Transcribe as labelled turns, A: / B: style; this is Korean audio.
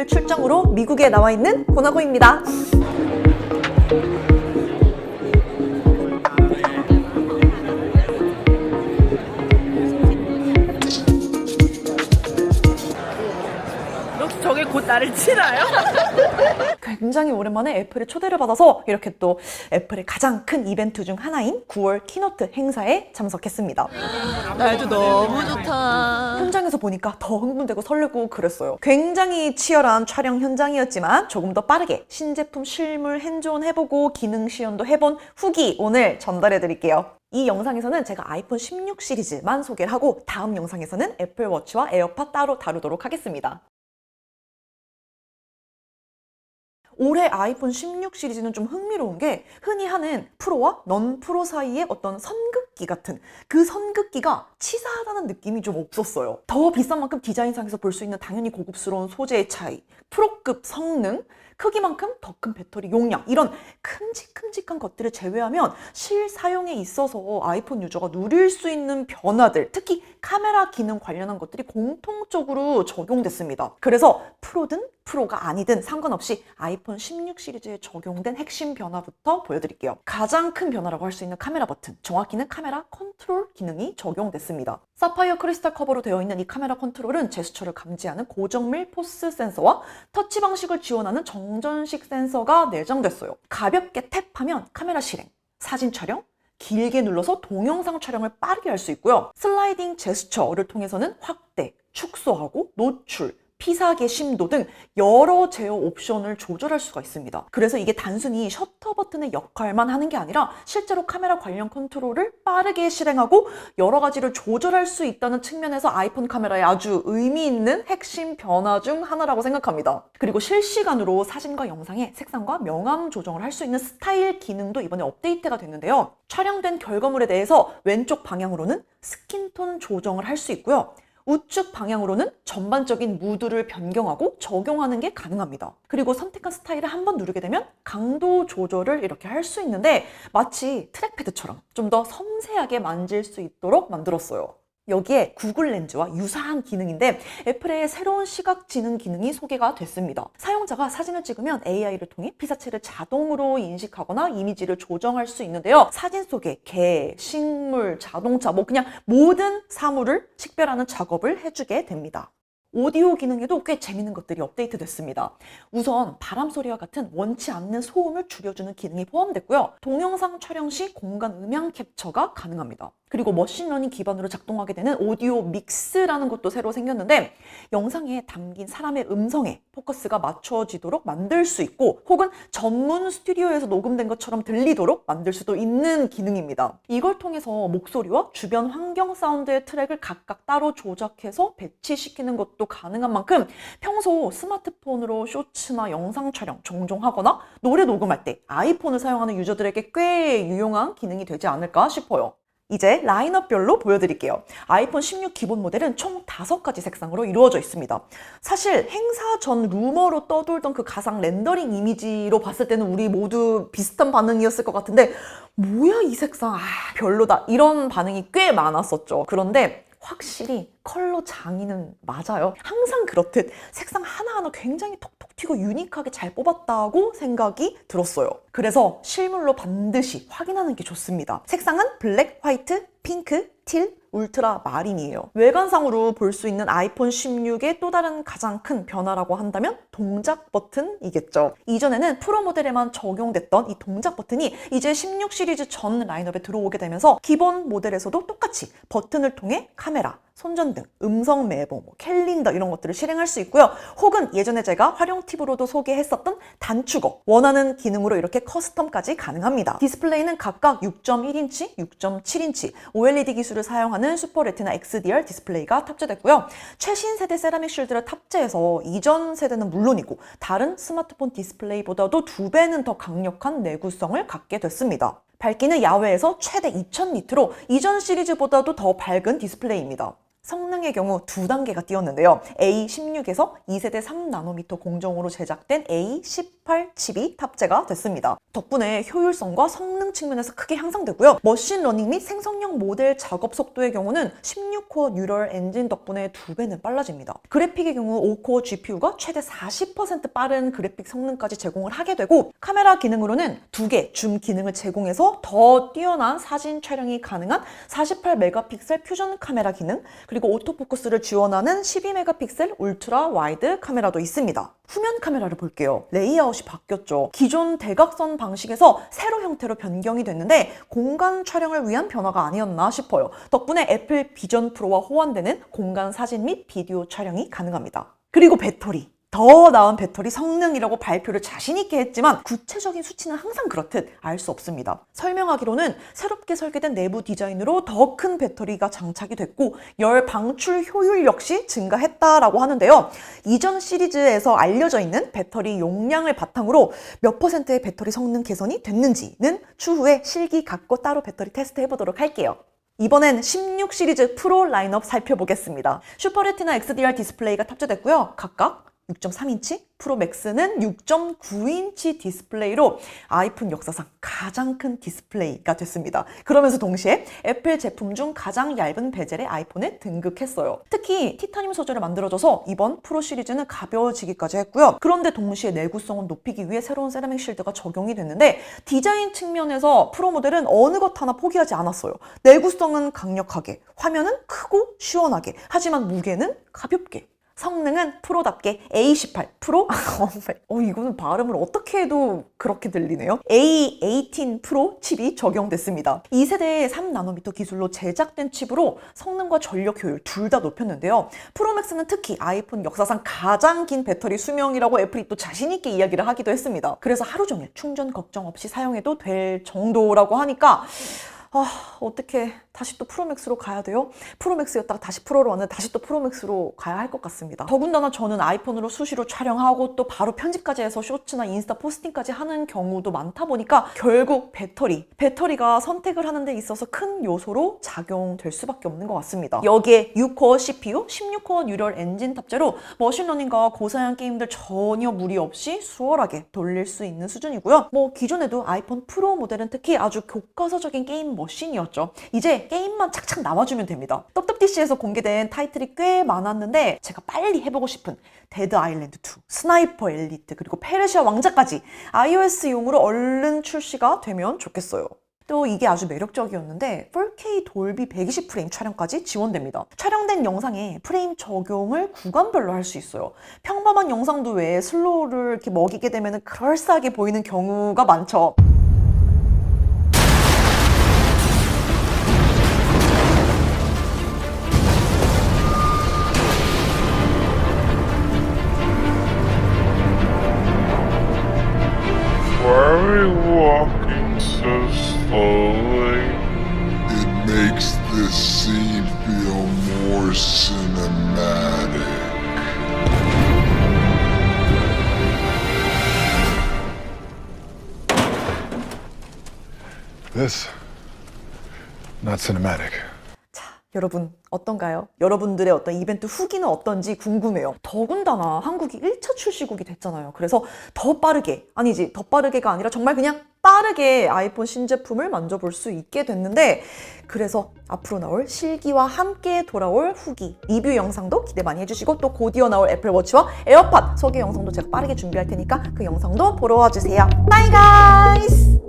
A: 출장으로 미국에 나와 있는 고나고입니다.
B: 저게 곧 나를 치나요?
A: 굉장히 오랜만에 애플의 초대를 받아서 이렇게 또 애플의 가장 큰 이벤트 중 하나인 9월 키노트 행사에 참석했습니다.
B: 날도 너무 좋다.
A: 현장에서 보니까 더 흥분되고 설레고 그랬어요. 굉장히 치열한 촬영 현장이었지만 조금 더 빠르게 신제품 실물 핸즈온 해보고 기능 시연도 해본 후기 오늘 전달해 드릴게요. 이 영상에서는 제가 아이폰 16 시리즈만 소개를 하고 다음 영상에서는 애플워치와 에어팟 따로 다루도록 하겠습니다. 올해 아이폰 16 시리즈는 좀 흥미로운 게 흔히 하는 프로와 넌 프로 사이의 어떤 선긋기 같은 그 선긋기가 치사하다는 느낌이 좀 없었어요. 더 비싼 만큼 디자인상에서 볼 수 있는 당연히 고급스러운 소재의 차이, 프로급 성능, 크기만큼 더 큰 배터리 용량 이런 큼직큼직한 것들을 제외하면 실사용에 있어서 아이폰 유저가 누릴 수 있는 변화들, 특히 카메라 기능 관련한 것들이 공통적으로 적용됐습니다. 그래서 프로든 프로가 아니든 상관없이 아이폰 16 시리즈에 적용된 핵심 변화부터 보여드릴게요. 가장 큰 변화라고 할 수 있는 카메라 버튼, 정확히는 카메라 컨트롤 기능이 적용됐습니다. 사파이어 크리스탈 커버로 되어 있는 이 카메라 컨트롤은 제스처를 감지하는 고정밀 포스 센서와 터치 방식을 지원하는 정전식 센서가 내장됐어요. 가볍게 탭하면 카메라 실행, 사진 촬영, 길게 눌러서 동영상 촬영을 빠르게 할 수 있고요. 슬라이딩 제스처를 통해서는 확대, 축소하고 노출, 피사계 심도 등 여러 제어 옵션을 조절할 수가 있습니다. 그래서 이게 단순히 셔터 버튼의 역할만 하는 게 아니라 실제로 카메라 관련 컨트롤을 빠르게 실행하고 여러 가지를 조절할 수 있다는 측면에서 아이폰 카메라에 아주 의미 있는 핵심 변화 중 하나라고 생각합니다. 그리고 실시간으로 사진과 영상의 색상과 명암 조정을 할 수 있는 스타일 기능도 이번에 업데이트가 됐는데요. 촬영된 결과물에 대해서 왼쪽 방향으로는 스킨톤 조정을 할 수 있고요. 우측 방향으로는 전반적인 무드를 변경하고 적용하는 게 가능합니다. 그리고 선택한 스타일을 한번 누르게 되면 강도 조절을 이렇게 할 수 있는데 마치 트랙패드처럼 좀 더 섬세하게 만질 수 있도록 만들었어요. 여기에 구글 렌즈와 유사한 기능인데 애플의 새로운 시각 지능 기능이 소개가 됐습니다. 사용자가 사진을 찍으면 AI를 통해 피사체를 자동으로 인식하거나 이미지를 조정할 수 있는데요. 사진 속에 개, 식물, 자동차 그냥 모든 사물을 식별하는 작업을 해주게 됩니다. 오디오 기능에도 꽤 재밌는 것들이 업데이트 됐습니다. 우선 바람 소리와 같은 원치 않는 소음을 줄여주는 기능이 포함됐고요. 동영상 촬영 시 공간 음향 캡처가 가능합니다. 그리고 머신러닝 기반으로 작동하게 되는 오디오 믹스라는 것도 새로 생겼는데 영상에 담긴 사람의 음성에 포커스가 맞춰지도록 만들 수 있고 혹은 전문 스튜디오에서 녹음된 것처럼 들리도록 만들 수도 있는 기능입니다. 이걸 통해서 목소리와 주변 환경 사운드의 트랙을 각각 따로 조작해서 배치시키는 것도 가능한 만큼 평소 스마트폰으로 쇼츠나 영상 촬영 종종 하거나 노래 녹음할 때 아이폰을 사용하는 유저들에게 꽤 유용한 기능이 되지 않을까 싶어요. 이제 라인업별로 보여드릴게요. 아이폰 16 기본 모델은 총 5가지 색상으로 이루어져 있습니다. 사실 행사 전 루머로 떠돌던 그 가상 렌더링 이미지로 봤을 때는 우리 모두 비슷한 반응이었을 것 같은데 뭐야 이 색상 별로다 이런 반응이 꽤 많았었죠. 그런데 확실히 컬러 장인은 맞아요. 항상 그렇듯 색상 하나하나 굉장히 톡톡 튀고 유니크하게 잘 뽑았다고 생각이 들었어요. 그래서 실물로 반드시 확인하는 게 좋습니다. 색상은 블랙, 화이트, 핑크, 틸, 울트라 마린이에요. 외관상으로 볼 수 있는 아이폰 16의 또 다른 가장 큰 변화라고 한다면 동작 버튼이겠죠. 이전에는 프로 모델에만 적용됐던 이 동작 버튼이 이제 16 시리즈 전 라인업에 들어오게 되면서 기본 모델에서도 똑같이 버튼을 통해 카메라, 손전등, 음성 메모, 캘린더 이런 것들을 실행할 수 있고요. 혹은 예전에 제가 활용 팁으로도 소개했었던 단축어, 원하는 기능으로 이렇게 커스텀까지 가능합니다. 디스플레이는 각각 6.1인치, 6.7인치 OLED 기술을 사용하는 슈퍼 레티나 XDR 디스플레이가 탑재됐고요. 최신 세대 세라믹 쉴드를 탑재해서 이전 세대는 물론이고 다른 스마트폰 디스플레이보다도 2배는 더 강력한 내구성을 갖게 됐습니다. 밝기는 야외에서 최대 2000니트로 이전 시리즈보다도 더 밝은 디스플레이입니다. 성능의 경우 두 단계가 뛰었는데요. A16에서 2세대 3나노미터 공정으로 제작된 A18 칩이 탑재가 됐습니다. 덕분에 효율성과 성능 측면에서 크게 향상되고요. 머신러닝 및 생성형 모델 작업 속도의 경우는 16코어 뉴럴 엔진 덕분에 2배는 빨라집니다. 그래픽의 경우 5코어 GPU가 최대 40% 빠른 그래픽 성능까지 제공을 하게 되고, 카메라 기능으로는 2개 줌 기능을 제공해서 더 뛰어난 사진 촬영이 가능한 48메가픽셀 퓨전 카메라 기능, 그리고 오토포커스를 지원하는 12메가픽셀 울트라 와이드 카메라도 있습니다. 후면 카메라를 볼게요. 레이아웃이 바뀌었죠. 기존 대각선 방식에서 세로 형태로 변경이 됐는데 공간 촬영을 위한 변화가 아니었나 싶어요. 덕분에 애플 비전 프로와 호환되는 공간 사진 및 비디오 촬영이 가능합니다. 그리고 배터리. 더 나은 배터리 성능이라고 발표를 자신있게 했지만 구체적인 수치는 항상 그렇듯 알 수 없습니다. 설명하기로는 새롭게 설계된 내부 디자인으로 더 큰 배터리가 장착이 됐고 열 방출 효율 역시 증가했다라고 하는데요. 이전 시리즈에서 알려져 있는 배터리 용량을 바탕으로 몇 %의 배터리 성능 개선이 됐는지는 추후에 실기 갖고 따로 배터리 테스트 해보도록 할게요. 이번엔 16 시리즈 프로 라인업 살펴보겠습니다. 슈퍼레티나 XDR 디스플레이가 탑재됐고요. 각각 6.3인치, 프로 맥스는 6.9인치 디스플레이로 아이폰 역사상 가장 큰 디스플레이가 됐습니다. 그러면서 동시에 애플 제품 중 가장 얇은 베젤의 아이폰에 등극했어요. 특히 티타늄 소재로 만들어져서 이번 프로 시리즈는 가벼워지기까지 했고요. 그런데 동시에 내구성을 높이기 위해 새로운 세라믹 실드가 적용이 됐는데 디자인 측면에서 프로 모델은 어느 것 하나 포기하지 않았어요. 내구성은 강력하게, 화면은 크고 시원하게, 하지만 무게는 가볍게. 성능은 프로답게 A18 프로? 이거는 발음을 어떻게 해도 그렇게 들리네요. A18 프로 칩이 적용됐습니다. 2세대의 3나노미터 기술로 제작된 칩으로 성능과 전력 효율 둘 다 높였는데요. 프로맥스는 특히 아이폰 역사상 가장 긴 배터리 수명이라고 애플이 또 자신있게 이야기를 하기도 했습니다. 그래서 하루 종일 충전 걱정 없이 사용해도 될 정도라고 하니까 어떻게 다시 또 프로맥스로 가야 돼요? 프로맥스였다가 다시 프로로 왔는데 다시 또 프로맥스로 가야 할 것 같습니다. 더군다나 저는 아이폰으로 수시로 촬영하고 또 바로 편집까지 해서 쇼츠나 인스타 포스팅까지 하는 경우도 많다 보니까 결국 배터리가 선택을 하는 데 있어서 큰 요소로 작용될 수밖에 없는 것 같습니다. 여기에 6코어 CPU, 16코어 뉴럴 엔진 탑재로 머신러닝과 고사양 게임들 전혀 무리 없이 수월하게 돌릴 수 있는 수준이고요. 기존에도 아이폰 프로 모델은 특히 아주 교과서적인 게임 머신이었죠. 이제 게임만 착착 나와주면 됩니다. WWDC에서 공개된 타이틀이 꽤 많았는데 제가 빨리 해보고 싶은 데드 아일랜드 2, 스나이퍼 엘리트, 그리고 페르시아 왕자까지 iOS용으로 얼른 출시가 되면 좋겠어요. 또 이게 아주 매력적이었는데 4K 돌비 120프레임 촬영까지 지원됩니다. 촬영된 영상에 프레임 적용을 구간별로 할 수 있어요. 평범한 영상도 왜 슬로우를 이렇게 먹이게 되면 그럴싸하게 보이는 경우가 많죠.
C: Why are we walking so slowly?
D: It makes this scene feel more cinematic.
C: This, not cinematic.
A: 여러분 어떤가요? 여러분들의 어떤 이벤트 후기는 어떤지 궁금해요. 더군다나 한국이 1차 출시국이 됐잖아요. 그래서 더 빠르게가 아니라 정말 그냥 빠르게 아이폰 신제품을 만져볼 수 있게 됐는데, 그래서 앞으로 나올 실기와 함께 돌아올 후기, 리뷰 영상도 기대 많이 해주시고 또 곧이어 나올 애플워치와 에어팟 소개 영상도 제가 빠르게 준비할 테니까 그 영상도 보러 와주세요. Bye guys!